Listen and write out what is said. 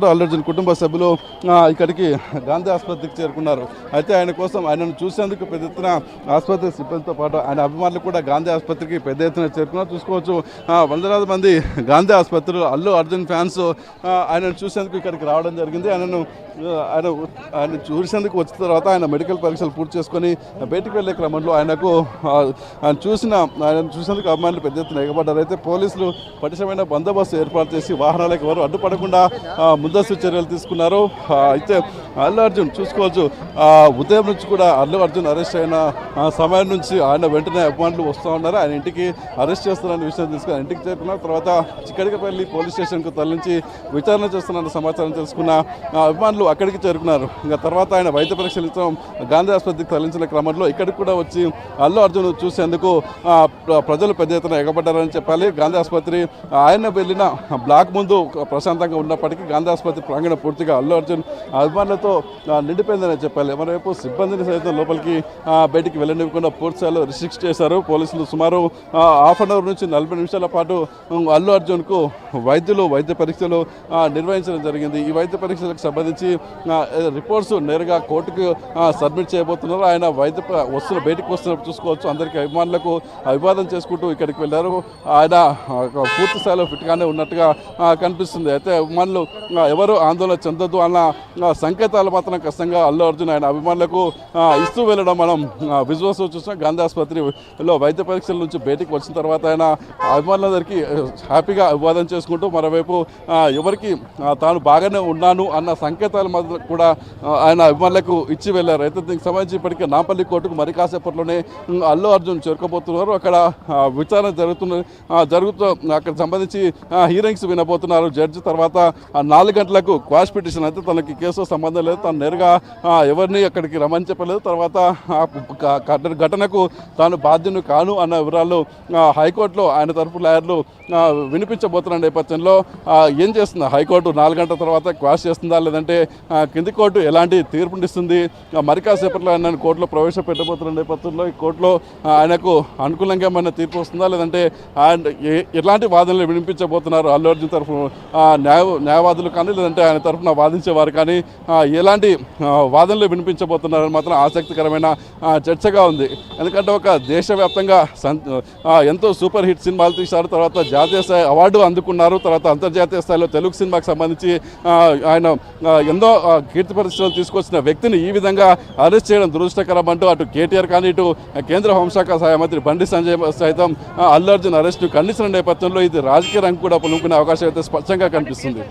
పాటు అల్లు అర్జున్ కుటుంబ సభ్యులు ఇక్కడికి గాంధీ ఆసుపత్రికి చేరుకున్నారు. అయితే ఆయన కోసం ఆయనను చూసేందుకు పెద్ద ఎత్తున ఆసుపత్రి సిబ్బందితో పాటు ఆయన అభిమానులు కూడా గాంధీ ఆసుపత్రికి పెద్ద ఎత్తున చేరుకున్నారు. చూసుకోవచ్చు వందలాది మంది గాంధీ ఆసుపత్రిలో అల్లు అర్జున్ ఫ్యాన్స్ ఆయనను చూసేందుకు ఇక్కడికి రావడం జరిగింది. ఆయన చూసేందుకు వచ్చిన తర్వాత ఆయన మెడికల్ పరీక్షలు పూర్తి చేసుకొని బయటికి వెళ్ళే క్రమంలో ఆయన చూసేందుకు అభిమానులు పెద్ద ఎత్తున ఎగబడ్డారు. అయితే పోలీసులు పటిష్టమైన బందోబస్తు ఏర్పాటు చేసి వాహనాలకు ఎవరు అడ్డుపడకుండా ముందస్తు చర్యలు తీసుకున్నారు. అయితే అల్లు అర్జున్ చూసుకోవచ్చు ఉదయం నుంచి కూడా అల్లు అర్జున్ అరెస్ట్ అయిన సమయం నుంచి ఆయన వెంటనే అభిమానులు వస్తూ ఉన్నారు. ఆయన ఇంటికి అరెస్ట్ చేస్తున్నారనే విషయం తీసుకుని ఇంటికి చేరుకున్న తర్వాత చిక్కడికపల్లి పోలీస్ స్టేషన్కు తరలించి విచారణ చేస్తున్న సమాచారం తెలుసుకున్న అభిమానులు అక్కడికి చేరుకున్నారు. ఇంకా తర్వాత ఆయన వైద్య పరీక్ష నిమిత్తం గాంధీ ఆసుపత్రికి తరలించిన క్రమంలో ఇక్కడికి కూడా వచ్చి అల్లు అర్జున్ చూసేందుకు ప్రజలు పెద్ద ఎత్తున ఎగబడ్డారని చెప్పాలి. గాంధీ ఆసుపత్రి ఆయన వెళ్ళిన బ్లాక్ ముందు ప్రశాంతంగా ఉన్నప్పటికీ గాంధీ ఆసుపత్రి ప్రాంగణం పూర్తిగా అల్లు అర్జున్ అభిమానులతో నిండిపోయిందని చెప్పాలి. మరోవైపు సిబ్బందిని సైతం లోపలికి బయటికి వెళ్ళనివ్వకుండా పూర్తి స్థాయిలో రిస్ట్రిక్ట్ చేశారు పోలీసులు. సుమారు హాఫ్ అన్ అవర్ నుంచి 40 నిమిషాల పాటు అల్లు అర్జున్కు వైద్య పరీక్షలు నిర్వహించడం జరిగింది. ఈ వైద్య పరీక్షలకు సంబంధించి రిపోర్ట్స్ నేరుగా కోర్టుకు సబ్మిట్ చేయబోతున్నారు. ఆయన బయటకు వస్తున్నప్పుడు చూసుకోవచ్చు అందరికీ అభిమానులకు అభివాదం చేసుకుంటూ ఇక్కడికి వెళ్ళారు. ఆయన పూర్తి స్థాయిలో ఫిట్గానే ఉన్నట్టుగా కనిపిస్తుంది. అయితే అభిమానులు ఎవరు ఆందోళన చెందొద్దు అన్న సంకేతాలు మాత్రం ఖచ్చితంగా అల్లు అర్జున్ ఆయన అభిమానులకు ఇస్తూ వెళ్ళడం మనం విజువల్స్ చూసాం. గాంధీ ఆసుపత్రిలో వైద్య పరీక్షల నుంచి బయటికి వచ్చిన తర్వాత ఆయన అభిమానులందరికీ హ్యాపీగా అభివాదం చేసుకుంటూ మరోవైపు ఎవరికి తాను బాగానే ఉన్నాను అన్న సంకేతాలు మాత్రం కూడా ఆయన అభిమానులకు ఇచ్చి వెళ్ళారు. అయితే దీనికి సంబంధించి ఇప్పటికే నాంపల్లి కోర్టుకు మరి కాసేపట్లోనే అల్లు అర్జున్ చేరుకోబోతున్నారు. అక్కడ విచారణ జరుగుతూ అక్కడ సంబంధించి హీరింగ్స్ వినబోతున్నారు జడ్జి. తర్వాత 4 గంటలకు క్వాష్ పిటిషన్ అయితే తనకి కేసుతో సంబంధం లేదు, తను నేరుగా ఎవరిని అక్కడికి రమ్మని చెప్పలేదు. తర్వాత ఘటనకు తాను బాధ్యుని కాను అన్న వివరాలు హైకోర్టులో ఆయన తరఫు లాయర్లు వినిపించబోతున్న నేపథ్యంలో ఏం చేస్తుంది హైకోర్టు 4 గంటల తర్వాత క్వాష్ చేస్తుందా లేదంటే కింది కోర్టు ఎలాంటి తీర్పునిస్తుంది, మరి కాసేపట్లో ఆయన కోర్టులో ప్రవేశపెట్టబోతున్న నేపథ్యంలో ఈ కోర్టులో ఆయనకు అనుకూలంగా ఏమైనా తీర్పు వస్తుందా లేదంటే ఎలాంటి వాదనలు వినిపించబోతున్నారు అల్లు అర్జున్ తరఫు న్యాయవాదులు కానీ లేదంటే ఆయన తరఫున వాదించేవారు కానీ ఎలాంటి వాదనలు వినిపించబోతున్నారని మాత్రం ఆసక్తికరమైన చర్చగా ఉంది. ఎందుకంటే ఒక దేశవ్యాప్తంగా ఎంతో సూపర్ హిట్ సినిమాలు తీశారు, తర్వాత జాతీయ స్థాయి అవార్డు అందుకున్నారు, తర్వాత అంతర్జాతీయ స్థాయిలో తెలుగు సినిమాకి సంబంధించి ఆయన ఎన్నో కీర్తి పరిశ్రమలు తీసుకొచ్చిన వ్యక్తిని ఈ విధంగా అరెస్ట్ చేయడం దురదృష్టకరం అంటూ అటు కేటీఆర్ కానీ ఇటు కేంద్ర హోంశాఖ సహాయ మంత్రి బండి సంజయ్ సైతం అల్లు అర్జున్ అరెస్ట్ను ఖండించిన నేపథ్యంలో ఇది రాజకీయ రంగు కూడా పులుముకునే అవకాశం అయితే స్పష్టంగా కనిపిస్తుంది.